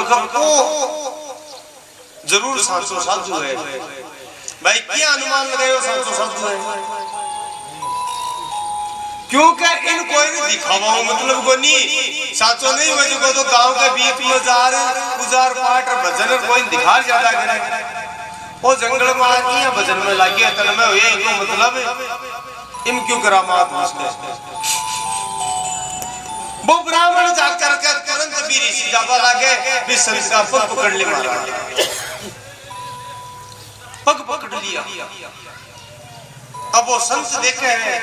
देखो वो जरूर साचो साधु है भाई। क्या अनुमान लगायो साचो साधु है? क्योंकि इन कोई नहीं दिखावा मतलब को नहीं साचो नहीं हुआ जो तो गांव के बीच में जार गुजार पाठ और भजन कोई दिखा ज्यादा करे वो जंगल में आती भजन में लागे तन में ये तो मतलब इन क्यों करामात उसने वो ब्राह्मण जाकर के तुरंत भी ऋषि जावा लागे भी संत का पग पकड़ ले महाराज। पग पकड़ लिया। अब वो संत देखे हैं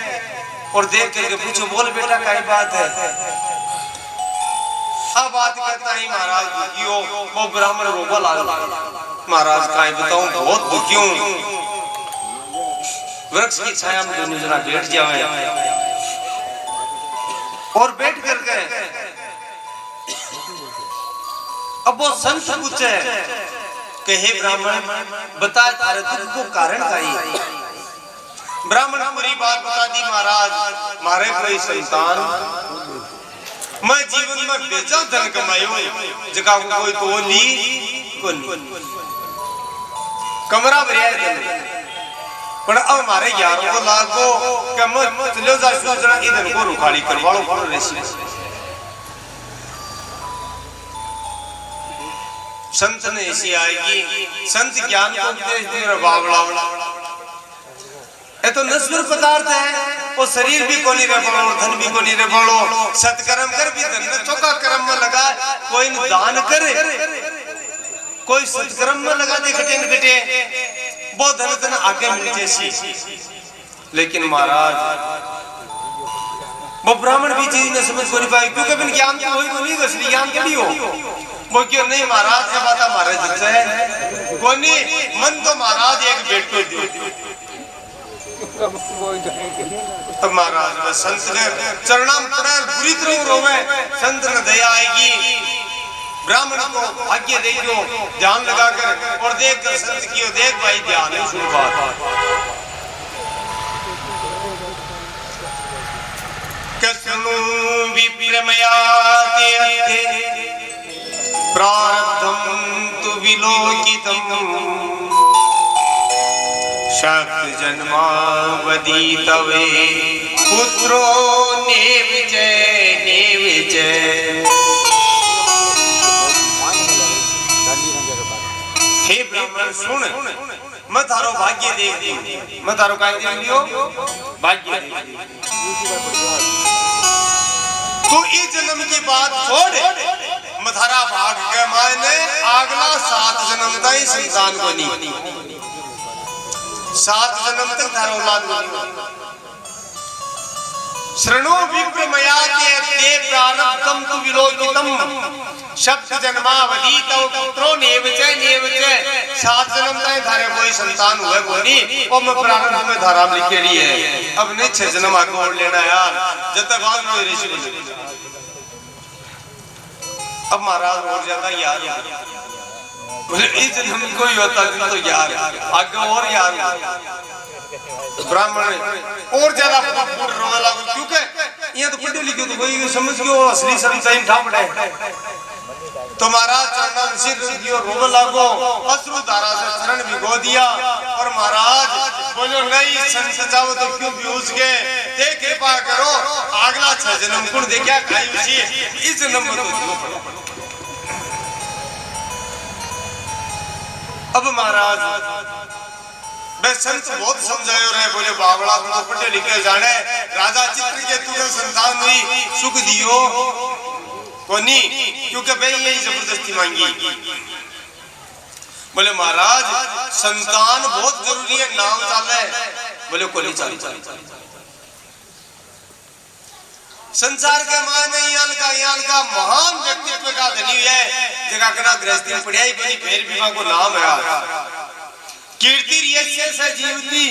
और देख करके पूछो बोल बेटा क्या बात है? अब बात करता ही महाराज दुखियो वो ब्राह्मण रोबा लाल महाराज का बताऊं बहुत दुखी हूं। वृक्ष की छाया में दोनों जना बैठ जावे और बैठ करके अब वो संत पूछे कि हे ब्राह्मण बता तारे दुख को कारण का ही? ब्राह्मण पूरी बात बता दी महाराज मारे कोई संतान मैं जीवन में बेचा धन कमायो जगह को कोई तो ली को नहीं कमरा भरिया पर अब हमारे 11 लाख को कम चलो जा सोचना इधर को रुखाड़ी करवा लो कौन रेसी। संत ने ऐसी आएगी संत ज्ञान को उपदेश दे रहा बावड़ा ये तो नश्वर पदार्थ है वो शरीर भी को नहीं रह पड़ो धन भी को नहीं रह पड़ो सत्कर्म कर भी धन में चौका कर्म में लगा कोई दान करे कोई सत्कर्म में लगा दे घटे न घटे वो धन धन आगे मिल जैसी। लेकिन महाराज वो ब्राह्मण भी चीज न समझ को नहीं पाए क्योंकि बिन ज्ञान तो होई को नहीं असली ज्ञान के लिए हो वो क्यों नहीं महाराज ये बात हमारे जैसे है को नहीं मन तो महाराज एक बेटो दी तब महाराज संत ने चरणाम पड़ा बुरी तरह रोवे संत ने दया आएगी ब्राह्मण को आज्ञा देखो ध्यान लगाकर और देख कर संत की देख भाई ध्यान है सुन बात कसनु विप्रमयाते प्रारब्धम तु विलोकितम शक्त जन्मावधि तवे पुत्रो नेविजय हे ब्राह्मण सुन मैं थारो भाग्य देख दी मैं थारो काय देख लियो भाग्य तू इस जन्म की बात छोड़ मैं थारा भाग के मायने अगला 7 जन्म तक संतान को नहीं 7 जन्म तक थारा औलाद नहीं श्रणो विप्रमयाते ते प्रारब्धम तु विलोकितम शब्द जन्मावधि तव पुत्रो नेवचे 7 जन्म तक थारे कोई संतान हुए कोनी और मैं प्रारब्ध में धारा लिख के लिए अब नहीं 6 जन्म आगे और लेना यार जब तक बात नहीं ऋषि अब महाराज और ज्यादा यार बोले इस जन्म में कोई होता तो यार आगे और यार ब्राह्मण और ज्यादा फुट रोने लगा क्योंकि ये तो पढ़े लिखे तो कोई समझ गयो असली संत ही ठा पड़े तो महाराज चरण सिर दियो रोने लगो अश्रु धारा से चरण भिगो दिया और महाराज बोलो नहीं संत जाओ तो क्यों बेहोश गए देख कृपा करो अगला 6 जन्म कौन देखा खाई उसी इस जन्म में तो अब महाराज मैं संत बहुत समझायो रहे बोले बावड़ा तो पढ़े लिखे जाने राजा चित्रकेतु के संतान हुई सुख दियो कोनी क्योंकि भाई यही जबरदस्ती मांगी बोले महाराज संतान बहुत जरूरी है नाम चाले बोले कोनी चाली संसार के मायने यहाँ का महान व्यक्तित्व का धनी है जगह कना गृहस्थी पढ़ाई बनी फिर भी को नाम है कीर्ति यश से जीवती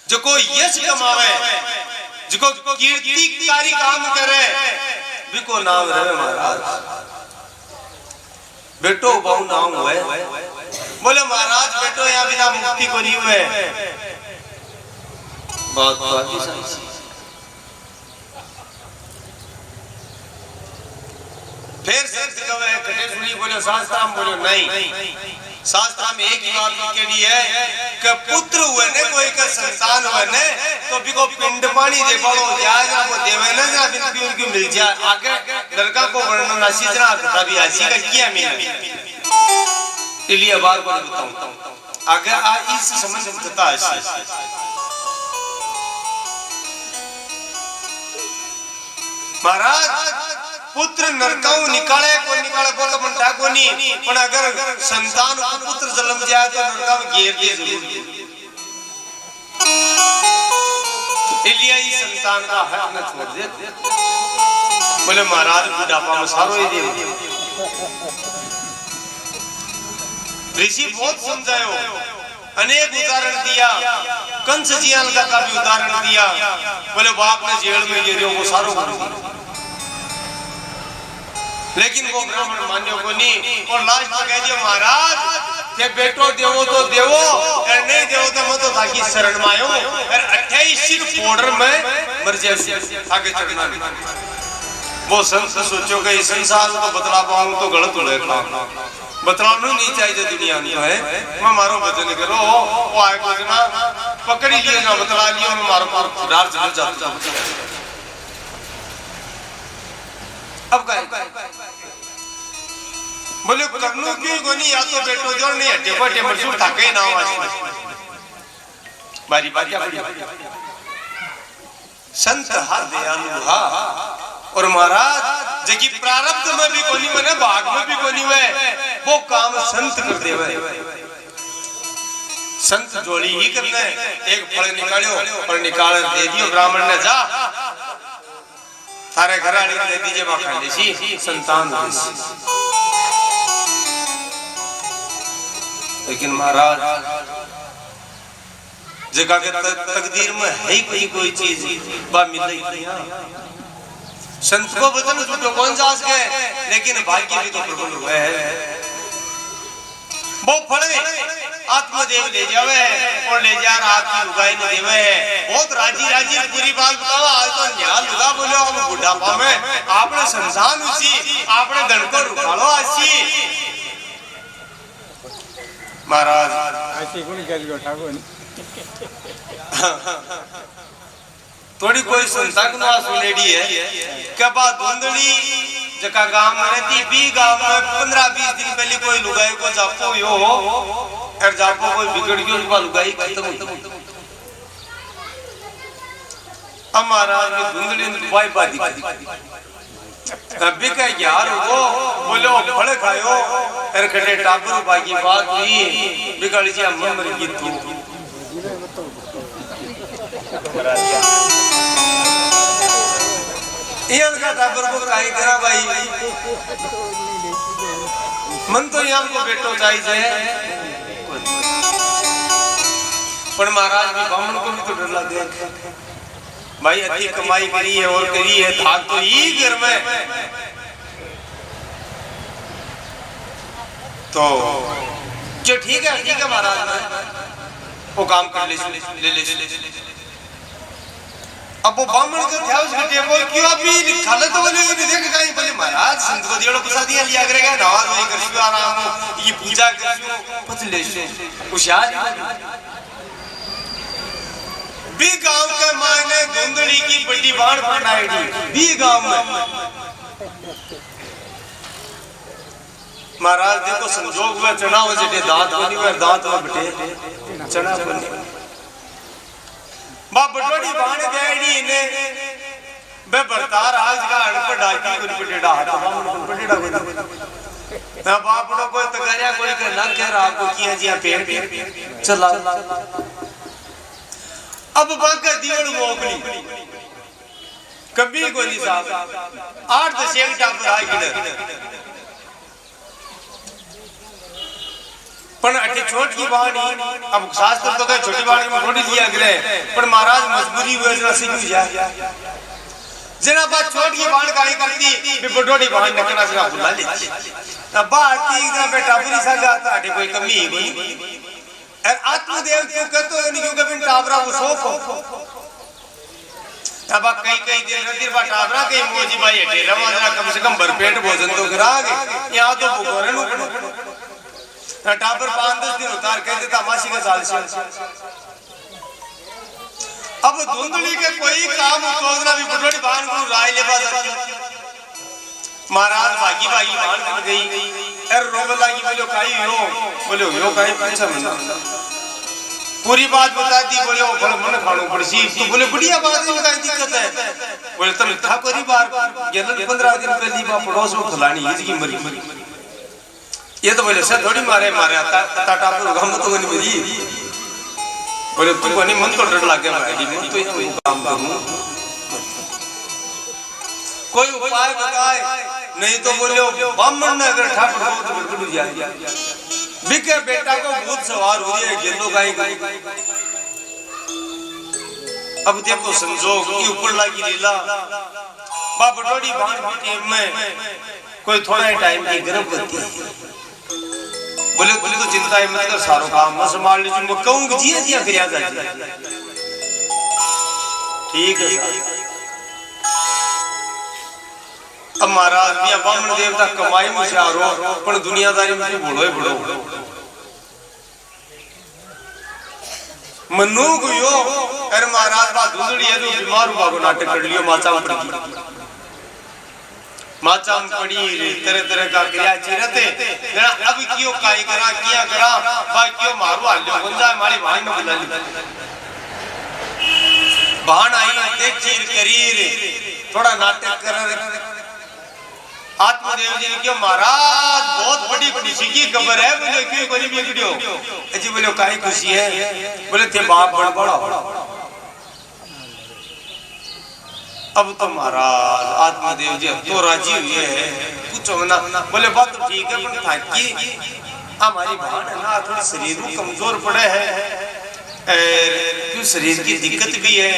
जो को यश कमावे जो को कीर्तिकारी काम करे भी को नाम रहे महाराज बेटो बहु नाम हुए बोले महाराज बेटो यहाँ बिना मुक्ति को नहीं हुए बहुत फिर संत कहे कटे सुनी बोलो शास्त्र में बोलो नहीं, शास्त्र में एक ही बात लिखेली है कि पुत्र हुए ने कोई का संतान हुए ने तो भी को पिंड पानी दे पड़ो या वो देवे न जा बिन उनकी मिल जाए आगे लड़का को वर्णन नासी जना कथा भी ऐसी का किया मैंने इसलिए बार बार बताऊं आगे आ इस समझ कथा ऐसी महाराज पुत्र नरकाऊ निकाले को तो बनता को नहीं पर अगर संतान को पुत्र जन्म जाए तो नरका में घेर दे जरूर इसलिए ही संतान का हक न छोड़ दे बोले महाराज बुढ़ापा में सारो ही दे ऋषि बहुत समझायो अनेक उदाहरण दिया कंस जियाल का भी उदाहरण दिया बोले बाप ने जेल में गिरे वो सारो कर दिया लेकिन वो ब्राह्मण मान्यो को नहीं और लास्ट में कह दिया महाराज के बेटो देवो तो देवो और नहीं देवो तो मत ताकि शरण में आयो और 28 सिर बॉर्डर में मर जाए आगे चढ़ना वो संत सोचो कि इस संसार को बतला पाऊं तो गलत हो जाएगा बतलाना नहीं चाहिए दुनिया में है मैं मारो भजन करो वो आए को ना पकड़ लियो ना बतला लियो मैं मारो पर डार चल जाता अब काय बोले करनो क्यों कोनी या तो बेटो जोर नहीं हटे बटे मरसू ठाके ना आवाज बारी बारी संत हर दयालु हा और महाराज जकी प्रारब्ध में भी कोनी बने भाग में भी कोनी वे वो काम संत कर देवे संत जोड़ी ही करना है एक फल निकालो और निकाल दे दियो ब्राह्मण ने जा थारे घर वाली दे दीजिए माखन सी संतान लेकिन महाराज जगह के तकदीर में है कोई चीज बा मिल रही संत को वचन छूटो कौन सास के लेकिन भाग्य भी तो प्रबल हुए है वो फड़े आत्मदेव ले जावे और ले जा रात की लुगाई ने देवे बहुत राजी राजी पूरी बात बताओ आज तो न्याय लुगा बोलो हम बुढ़ापा में आपने संसान उसी आपने धन को रुकालो आसी महाराज ऐसी कोई गल बैठा कोई थोड़ी कोई संस्था को ना सुनेड़ी है क्या बात धुंधली जका गांव में रहती भी गांव में 15-20 दिन पहले कोई लुगाई को जापो यो और जापो कोई बिगड़ गई उसका लुगाई खत्म हुई अब महाराज ने धुंधली बाई बादी अभी का यार वो बोलो फल खायो और कटे टाबर बाकी बात हुई बिगड़ी जी हम मर गई तू ये का टाबर को काई करा भाई मन तो यहाँ को बेटो चाहिए पर महाराज भी बामन को भी तो डर लग गया भाई अच्छी कमाई करी है और करी है था तो ही घर में तो जो ठीक है महाराज वो काम कर ले अब वो ब्राह्मण का ध्यान उसके टेबल क्यों अभी खाले तो बोले नहीं देख कहीं बोले महाराज संत को दियों प्रसाद दिया लिया करेगा नवाज नहीं करसु आराम ये पूजा करसु कुछ ले होशियार भी गांव के मायने धुंधली की बड़ी बाढ़ बनाएगी भी गांव में महाराज देखो संजोग में चना हो जटे दांत बनी हुए दांत में बटे चना बनी बा बटोड़ी बाण गैडी ने बे बरतार आज का अड़प डाकी कुछ बटेड़ा हाथ बामण बटेड़ा कोई ना बापड़ो कोई तगरिया कोई के ना कह रहा को किया जिया पेड़ चला अब बाका दियोड़ मोकली कभी को नहीं साहब 8-10 एक टापर आ गिर पण अटे छोट की बाणी अब शास्त्र तो कहे छोटी बाणी में थोड़ी लिया गए पर महाराज मजबूरी हुए जरा सीख जाए जना बात छोट की बाण काई करती बे बडोड़ी बाण नकना जरा बुला ले अब बात ठीक ना बेटा बुरी सा जाता अटे कोई कमी ही नहीं और आत्मदेव क्यों कहते हो नहीं क्योंकि बिन टाबरा वो सोफ अब कई कई दिन रतिर बा टाबरा के मोजी भाई डेरा वाला कम से कम भरपेट भोजन तो करागे यहां तो भूखोरे नु टाबर 5-10 दिन उतार के देता मासी का साल से अब धुंधली के कोई काम उतोजना भी बटोड़ी बान को राय ले बाजा महाराज भागी भागी बान कर गई एर रोग लागी बोलो काई पूछा मना पूरी बात बता दी बोले वो फल मन खानो पड़सी तो बोले बढ़िया बात है काई दिक्कत है बोले तुम था कोई बार गेलन 15 दिन पहली बा पड़ोस में फलानी इसकी मरी ये तो बोले सर थोड़ी मारे टाटा पर गम तो नहीं मेरी बोले तू कोनी मन तो डर लागे भाई मन तो ये काम करूं कोई उपाय बताए नहीं तो बोले ब्राह्मण ने अगर ठाकुर को तो बिल्कुल जाए बिके बेटा को भूत सवार हुई है गेलो गाई अब देखो संजोग की ऊपर लागी लीला बा बटोड़ी बाण की टीम में कोई थोड़ा ही टाइम की गर्भवती बोले तो चिंता है मत कर सारो काम मैं संभाल लीजिए मैं कहूं जिया जिया करिया जा ठीक है अब महाराज भी ब्राह्मण देवता कमाई में शारो पण दुनियादारी में बोलो ही बोलो मनु गयो अरे महाराज बा धुंधड़ी है जो बीमार हुआ को नाटक कर लियो माचा में पड़ी तरह तरह का क्रिया चिरते जरा अब क्यों काई करा किया करा बा क्यों मारो आलो गुंजा मारी भाई में बुला ली बाण आई देख चीर करीर थोड़ा नाटक कर आत्मदेव जी ने क्यों महाराज बहुत बड़ी खुशी की खबर है बोले क्यों कोई भी वीडियो जी बोले काई खुशी है बोले थे बाप बड़ा अब तो महाराज आत्मदेव जी तो राजी हुए हैं पूछो ना बोले बात तो ठीक है पर थाकी हमारी बहन है ना थोड़ी शरीर कमजोर पड़े है क्यों शरीर की दिक्कत भी है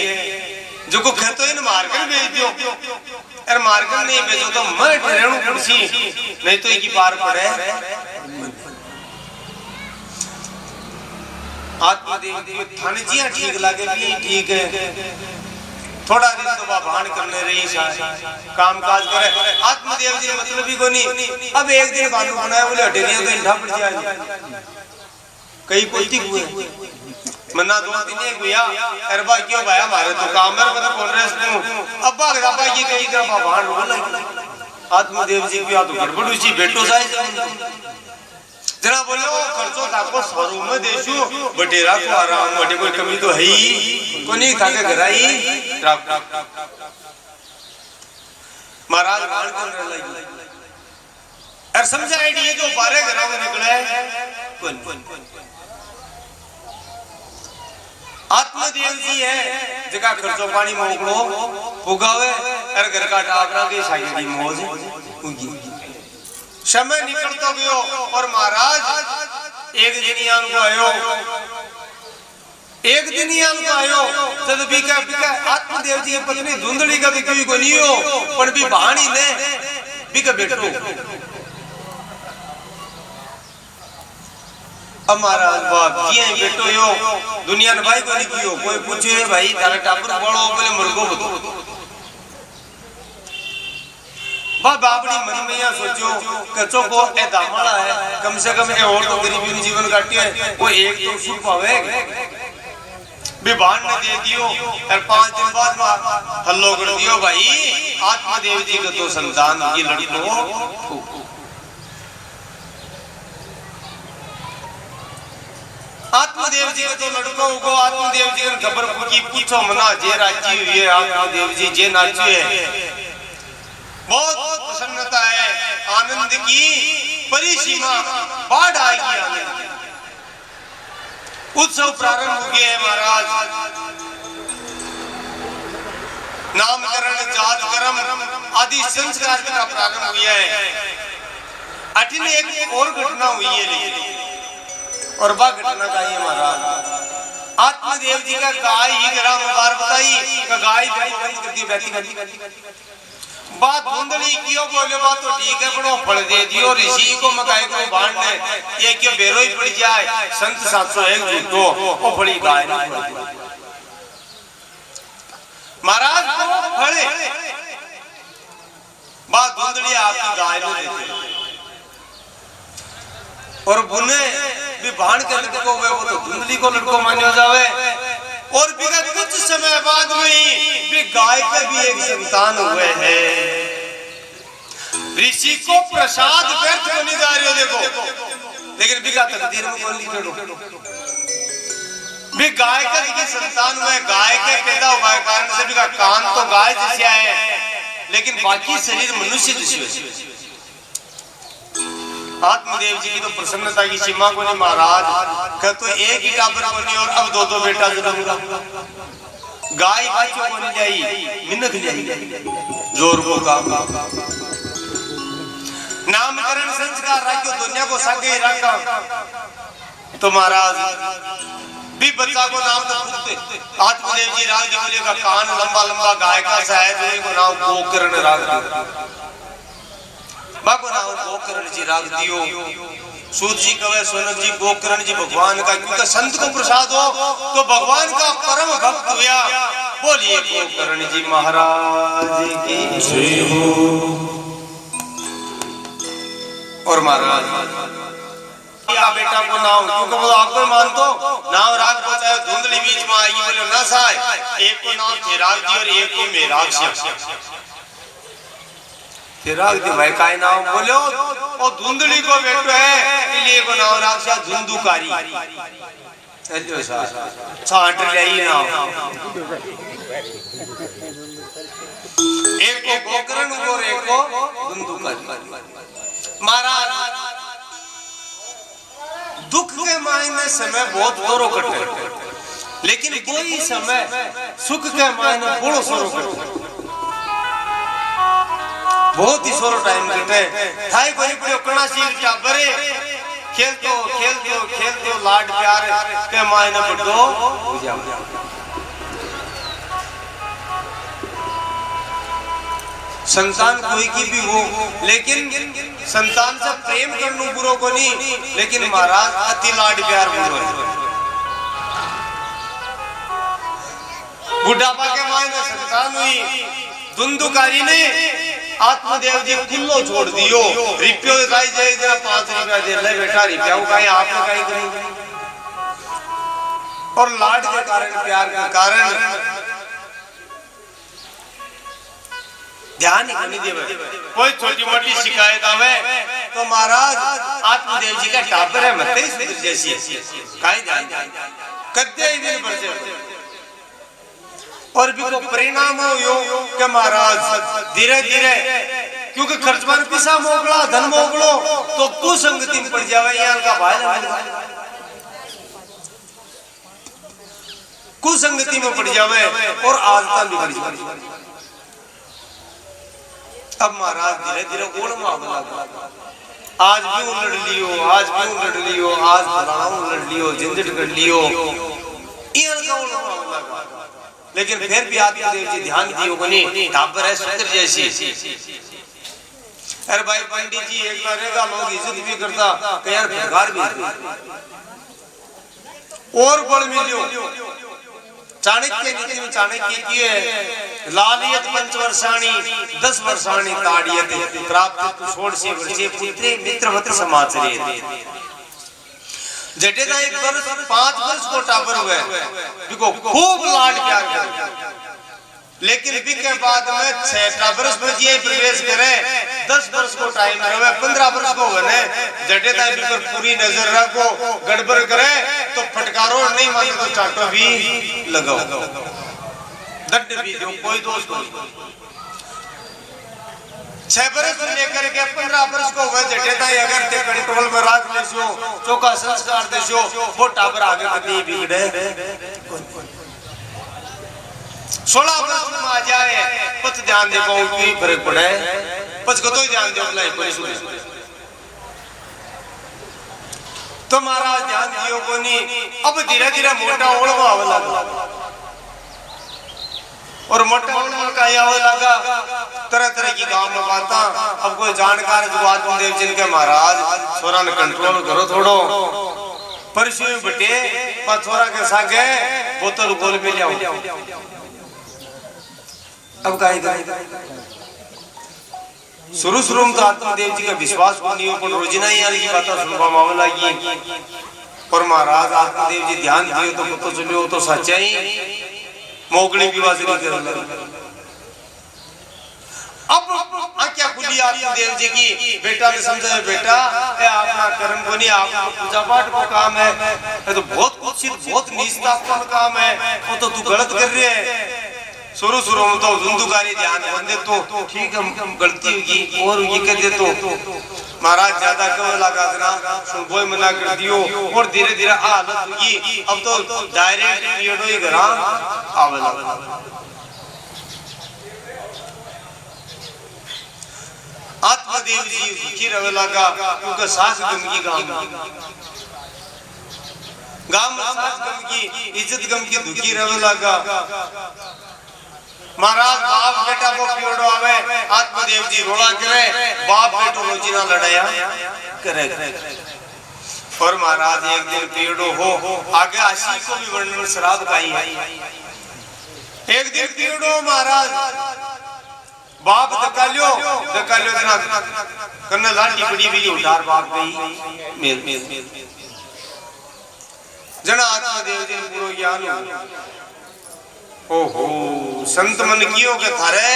जो को कहते हैं मार कर भेज दो अरे मार कर नहीं भेजो तो मैं ठहरणू कुर्सी नहीं तो एक ही पार पड़े आत्मदेव जी थाने जिया ठीक लागे भी ठीक है थोड़ा दिन तो भान करने रही काम काज करे आत्मदेव जी मतलब ही को नहीं अब एक दिन बालू बनाया बोले हटेरिया तो इंठा पड़ जाए कई कोई हुए मन्ना 2 दिन एक हुआ अरबा क्यों भाई हमारे तो काम है मतलब कांग्रेस में अब्बा अब्बा की कई तरह भान रो लगी आत्मदेव जी की तो गड़बड़ हुई बेटो जाए जरा बोलो खर्चो थाको सरू में देशु बटेरा को आराम बटे कोई कमी तो है ही को नहीं थाके घराई महाराज भान कर लगी और समझा आईडी जो 12 घरों में निकले कौन आत्मदेव जी है जगह खर्चो पानी मोकड़ो पुगावे और घर का टाबरा के साइडी मौज उगी समय निकल तो गयो और महाराज एक दिन यान को आयो जब बिका आत्मदेव जी की पत्नी धुंधड़ी का भी कोई गनियो पण भी बाणी ने बिका बेटो हमारा बाप किए बेटो यो दुनिया ने भाई को नहीं कियो कोई पूछे भाई तारा टापर बड़ो बोले मुर्गो बतो बाप अपनी मन में या सोचो कचो को ए दामड़ा है कम से कम ए और तो गरीबी में जीवन काटियो है वो एक तो सुख पावे विभान ने दे दियो और 5 दिन बाद हल्लो कर दियो भाई आत्मदेव जी का तो संतान की लड़को आत्मदेव जी तो लड़को को आत्मदेव जी ने खबर की पूछो मना जे राजी हुई है आत्मदेव जी जे नाची है बहुत प्रसन्नता है आनंद की परिसीमा बाढ़ आएगी आनंद उत्सव प्रारंभ हो गए हैं महाराज नामकरण जात कर्म आदि संस्कार का प्रारंभ हुआ है अठिन एक और घटना हुई है लेकिन और वह घटना का ये महाराज आत्मदेव जी का गाय ही ग्राम बार बताई का गाय बंद कर दी बैठी बात धुंधली कियो बोले बात तो ठीक है बड़ो फल दे दियो ऋषि को मकाई को बाण ने ये क्यों बेरो ही पड़ जाए संत 701 तो ओ फड़ी गाय नहीं महाराज को फड़े बात धुंधली आपकी गाय को देते और बुने भी भाण के लड़को हुए वो तो धुंधली को लड़को मान्यो जावे और विगत कुछ समय बाद में ही भी गाय के भी एक संतान हुए हैं। ऋषि को प्रसाद व्यर्थ होने जा रही हो देखो, लेकिन बिका तकदीर में कौन लिखे भी गाय के संतान हुए, गाय के पैदा हुआ कारण से बिका कान तो गाय जैसे है लेकिन बाकी शरीर मनुष्य जैसे। आत्मदेव जी की तो प्रसन्नता की सीमा को नहीं महाराज कह तो एक ही टाबर को नहीं और अब दो दो बेटा जन्म गाय बच्चों को नहीं जाई मिन्नक जाई जोर को का नामकरण संस्कार राख्यो दुनिया को सागे रखा तो महाराज भी बच्चा को नाम तो खुद आत्मदेव जी राग बोले का कान लंबा लंबा गाय का सा है जो को नाम गोकर्ण राग बाको नाम गोकर्ण जी राग दियो। सूत जी कवे सोनक जी गोकर्ण जी भगवान का क्योंकि संत को प्रसाद हो तो भगवान का परम भक्त हुआ। बोलिए गोकर्ण जी महाराज की जय हो। और महाराज बेटा को नाम क्योंकि वो आपको मानतो नाम राग को चाहे धुंधली बीच में आई बोले ना साय एक को नाम फिराग जी और एक को मेराग फिराग दी भाई काय नाम बोलो और धुंधली को बेटो है इसलिए को नाम राग से धुंधुकारी चलो सा छांट ले नाम एक को गोकर्ण और एक को धुंधुकारी। महाराज दुख के मायने समय बहुत दोरो कटे लेकिन कोई समय सुख के मायने बड़ो सोरो कटे बहुत ही सोरो टाइम कटे थाई कोई पड़ो कणा सील टाबरे खेलतो लाड प्यार के मायने बड़ो संतान कोई की भी हो लेकिन संतान से प्रेम करने बुरो को नहीं लेकिन महाराज अति लाड प्यार बुरो है। बुढ़ापा के मायने संतान हुई धुंधुकारी ने आत्मदेव जी खुल्लो छोड़ दियो रिप्यो काई जाए जरा 5 रुपया दे ले बेटा रिप्या काई आपने काई करी और लाड के कारण प्यार के कारण ध्यान नहीं देवे कोई छोटी मोटी शिकायत आवे तो महाराज आत्मदेव जी का टाबर है मत ही जैसी काई ध्यान कद्दे ही दिन पर से और भी को परिणाम हो यो कि महाराज धीरे धीरे क्योंकि खर्चवान पिसा मोगला धन मोगलो तो तू संगति में पड़ जावे यार का भाई कुसंगति में पड़ जावे और आदत भी बढ़ जावे। अब महाराज धीरे धीरे ओढ़ मामला आज भी उलट लियो आज भी उलट लियो आज फलाना उलट लियो झंझट कर लियो इन का ओढ़ मामला लेकिन फिर भी आत्मदेव जी ध्यान दियो कोनी टाबर है सुंदर जैसी। अरे भाई पंडित जी एक बार रहेगा लोग इज्जत भी करता कि यार भगार भी और बड़ मिलियो चाणक्य नीति में चाणक्य की है लालियत 5 वर्षाणी 10 वर्षाणी ताड़ियत प्राप्त 16 वर्षे पुत्रे मित्रवत समाचरे जटेदा 1 वर्ष 5 वर्ष को टाबर हुए बिको खूब लाड प्यार कर लेकिन भी के बाद में 6 वर्ष में जी प्रवेश करे 10 वर्ष को टाइम रहे 15 वर्ष को होने जटेदा भी पर पूरी नजर रखो गड़बड़ करे तो फटकारो नहीं माने तो चाटो भी लगाओ दंड भी दो कोई दोष नहीं। 6 वर्ष से लेकर के 15 वर्ष को हुए जटेदा अगर ते कंट्रोल में रख लेसो चोका संस्कार देसो वो टाबर आगे कभी बिगड़े 16 वर्ष में आ जाए पत ध्यान दे को कोई फर्क पड़े पच को तो ध्यान दे अगला कोई सुने तो महाराज ध्यान दियो को नहीं अब धीरे धीरे मोटा ओढ़वा आवे लगा और मोटा ओढ़वा का आवे लगा तरह तरह की गांव में बातें अब कोई जानकार जो आत्मदेव जिनके महाराज छोरा ने कंट्रोल करो थोड़ो परसों में बटे पर छोरा के सागे बोतल गोल में ले आओ अब काहे शुरू शुरू में तो आत्मदेव जी का विश्वास को नहीं हो, पर रोजिना ही की बात सुनवा मामला की। और महाराज आत्मदेव जी ध्यान दियो तो पता चलियो तो सच्चाई मोगली की बात नहीं कर लगे। अब क्या खुली आत्मदेव जी की, बेटा ने समझा बेटा ये अपना कर्म को नहीं, आपका पूजा पाठ को काम है, ये तो बहुत कुत्सित बहुत नीचतापूर्ण काम है, वो तो तू गलत कर रही है। शुरू शुरू में तो धुंधुकारी ध्यान बंदे तो ठीक है गलती होगी और ये कर दे तो महाराज ज्यादा कब लगा देना सुबह मना कर दियो और धीरे धीरे हालत होगी। अब तो डायरेक्ट पीरियड ही घर आवे लगा। आत्मदेव जी दुखी रहे लगा क्योंकि सास गम की गांव में सास गम की इज्जत गम की दुखी रहे लगा। महाराज बाप बेटा को पीड़ो आवे, आत्मदेव जी रोड़ा करे, बाप बेटो रोजी ना लड़ाया करे। और महाराज एक दिन पीड़ो हो आगे आशी को भी वर्णन श्राद्ध का ही है। एक दिन पीड़ो महाराज बाप दकालियो जना करने लाठी बड़ी भी उधार बाप गई मेल जना आत्मदेव जी पूरो ज्ञान ओहो संत मन कियो के थारे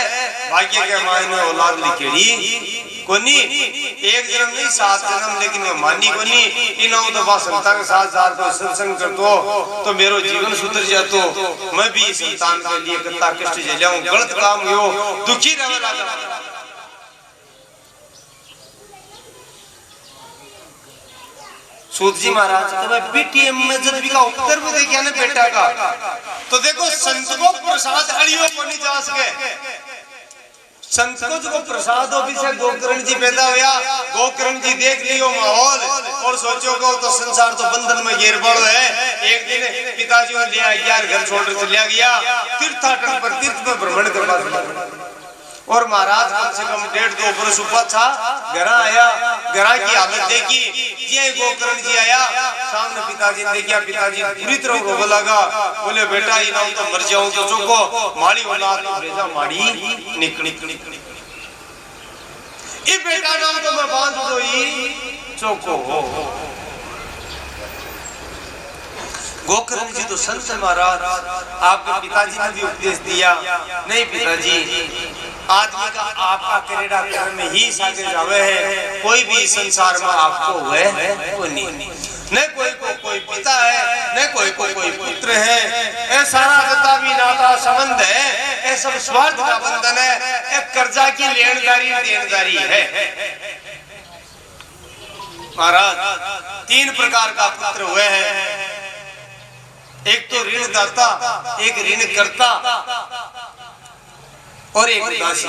भाग्य के मायने औलाद लिखेड़ी कोनी एक जन्म नहीं 7 जन्म, लेकिन मैं मानी कोनी इनो तो बा संता के साथ साथ को सत्संग कर दो तो मेरो जीवन सुधर जातो, मैं भी संतान के लिए कितना कष्ट झेलाऊं, गलत काम हो दुखी रहे लगा। सूत जी महाराज तो पीटीएम में जब भी का उत्तर भी देखिए ना बेटा का, तो देखो संत को प्रसाद अड़ियो को नहीं जा सके। संत को जो प्रसाद हो भी से गोकर्ण जी पैदा हुआ, गोकर्ण जी देख लियो माहौल और सोचो को तो संसार तो बंधन में घेर पड़ो है। एक दिन पिताजी को ले आया घर छोड़ चलिया गया तीर्थाटन पर, तीर्थ में भ्रमण करवा और महाराज कम से कम 1.5-2 बरस ऊपर था। घर आया, घर की हालत देखी, ये गोकर्ण जी आया सामने पिताजी ने देखा, पिताजी पूरी तरह रोने लगा, बोले बेटा ये नाम तो मर जाऊं तो चुको माड़ी औलाद तो भेजा माड़ी निकली ये बेटा नाम तो मैं बांध दो ही चौको। गोकर्ण जी तो संत महाराज, आपके पिताजी ने भी उपदेश दिया नहीं पिताजी आदमी का आपका करेड़ा कर्म ही सागे जावे है, कोई भी संसार में आपको हुए कोई नहीं, न कोई को कोई पिता है न कोई को कोई पुत्र है, ये सारा जता भी नाता संबंध है, ये सब स्वार्थ का बंधन है, एक कर्जा की लेनदारी देनदारी है। महाराज 3 प्रकार का पुत्र हुए हैं, एक तो ऋण दाता, एक ऋण करता और एक उदासी।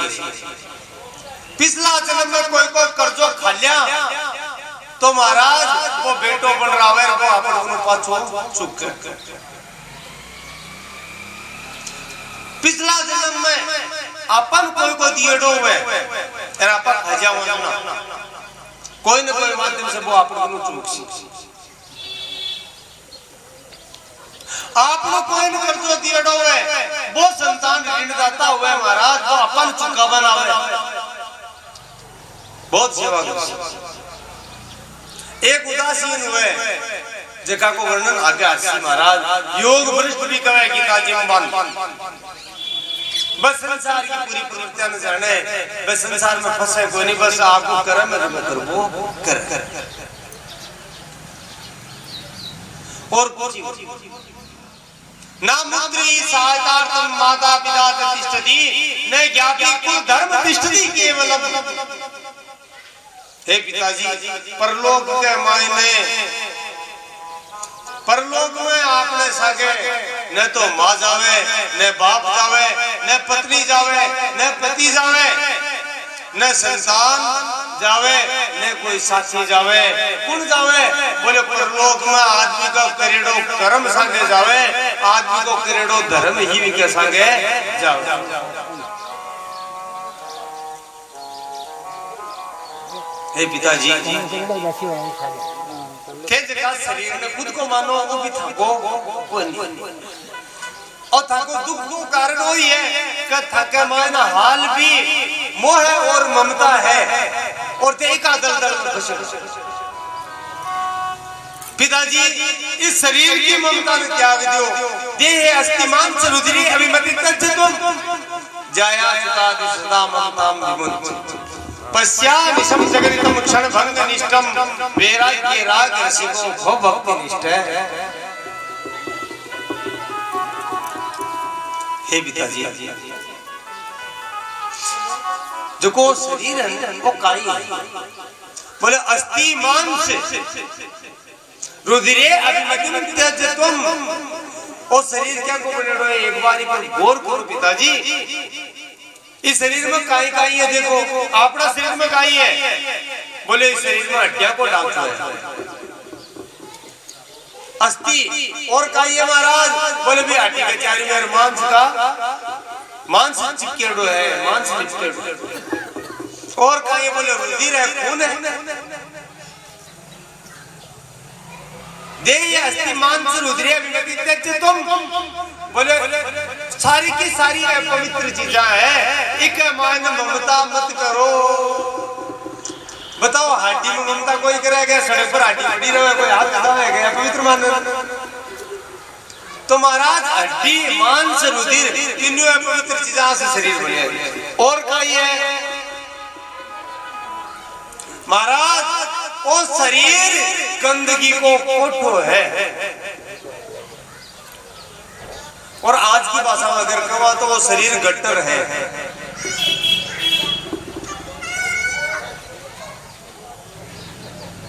पिछला जन्म में कोई कर्जो खा लिया तो महाराज वो बेटो बन रहा है वो अपन पाछो चुक कर। पिछला जन्म में अपन कोई को दिएडो हुए और अपन हजा होना कोई न कोई माध्यम से वो अपन को चुक आपको कोई न कर्जो दिएडो हुए वो संतान ऋणदाता हुए महाराज, वो अपन चुका बनावे बहुत सेवा कर। एक उदासीन हुए जगह को वर्णन आगे आसी महाराज योग वरिष्ठ भी कहे गीता जी में बस संसार की पूरी प्रवृत्तियां न जाने, बस संसार में फंसे कोई नहीं, बस आपको कर्म है जो कर वो कर और कुछ ना मुद्री सहायतार्थम माता पिता तिष्ठति न ज्ञाति कुल धर्म तिष्ठति केवलम। हे पिताजी परलोक के मायने परलोक में आपने सके न तो माँ जावे न बाप जावे न पत्नी जावे न पति जावे न संतान जावे न कोई साथी जावे, कौन जावे बोले परलोक में आदमी का करेड़ो कर्म संगे जावे, आदमी को करेड़ो धर्म ही भी के संगे जावे। हे पिताजी के जगह शरीर में खुद को मानो वो भी थको कोई नहीं, और थाको दुख को कारण वही है कि थाके मायना हाल भी मोह और ममता है और ते का दल दल पिताजी इस शरीर की ममता ने त्याग दियो, देह अस्तिमान रुद्री अभिमति तज तुम जाया सुता सदा ममताम विमुक्त पश्या निशम जगनितम क्षण भंग निष्ठम वैराग्य राग रसिको भव भक्ति निष्ठ है। हे पिताजी जो को शरीर है वो काई है, बोले अस्थि मांस रुधिरे अभिमति त्यज तुम, ओ शरीर क्या को बने रहे एक बारी पर गौर करो पिताजी, इस शरीर में काई काई है, देखो अपना शरीर में काई है, बोले इस शरीर में हड्डियां को डालता है अस्थि और काई है महाराज, बोले भी हड्डी के चारी में मांस का मांस चिपकेड़ो है, मांस चिपकेड़ो और काई बोले रुधिर है, खून है, देह अस्थि मांस रुधिर अभिमति त्यज तुम, बोले सारी की सारी पवित्र चीजा है, एक मान ममता मत करो। बताओ हड्डी में ममता कोई करेगा, सड़क पर हड्डी पड़ी रहे कोई हाथ दबाएगा, पवित्र मान तो महाराज हड्डी मांस रुधिर तीनों पवित्र चीजा से शरीर बने और कई है महाराज वो शरीर गंदगी को कोठो है, और आज की भाषा में अगर कहा तो वो शरीर गट्टर है।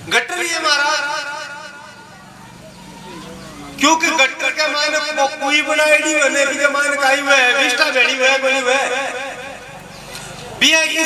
गट्टर ही है महाराज, क्योंकि गट्टर के मायने कोई बनाई बने के मायने काई हुए विष्टा बेड़ी हुए बनी हुए बिया की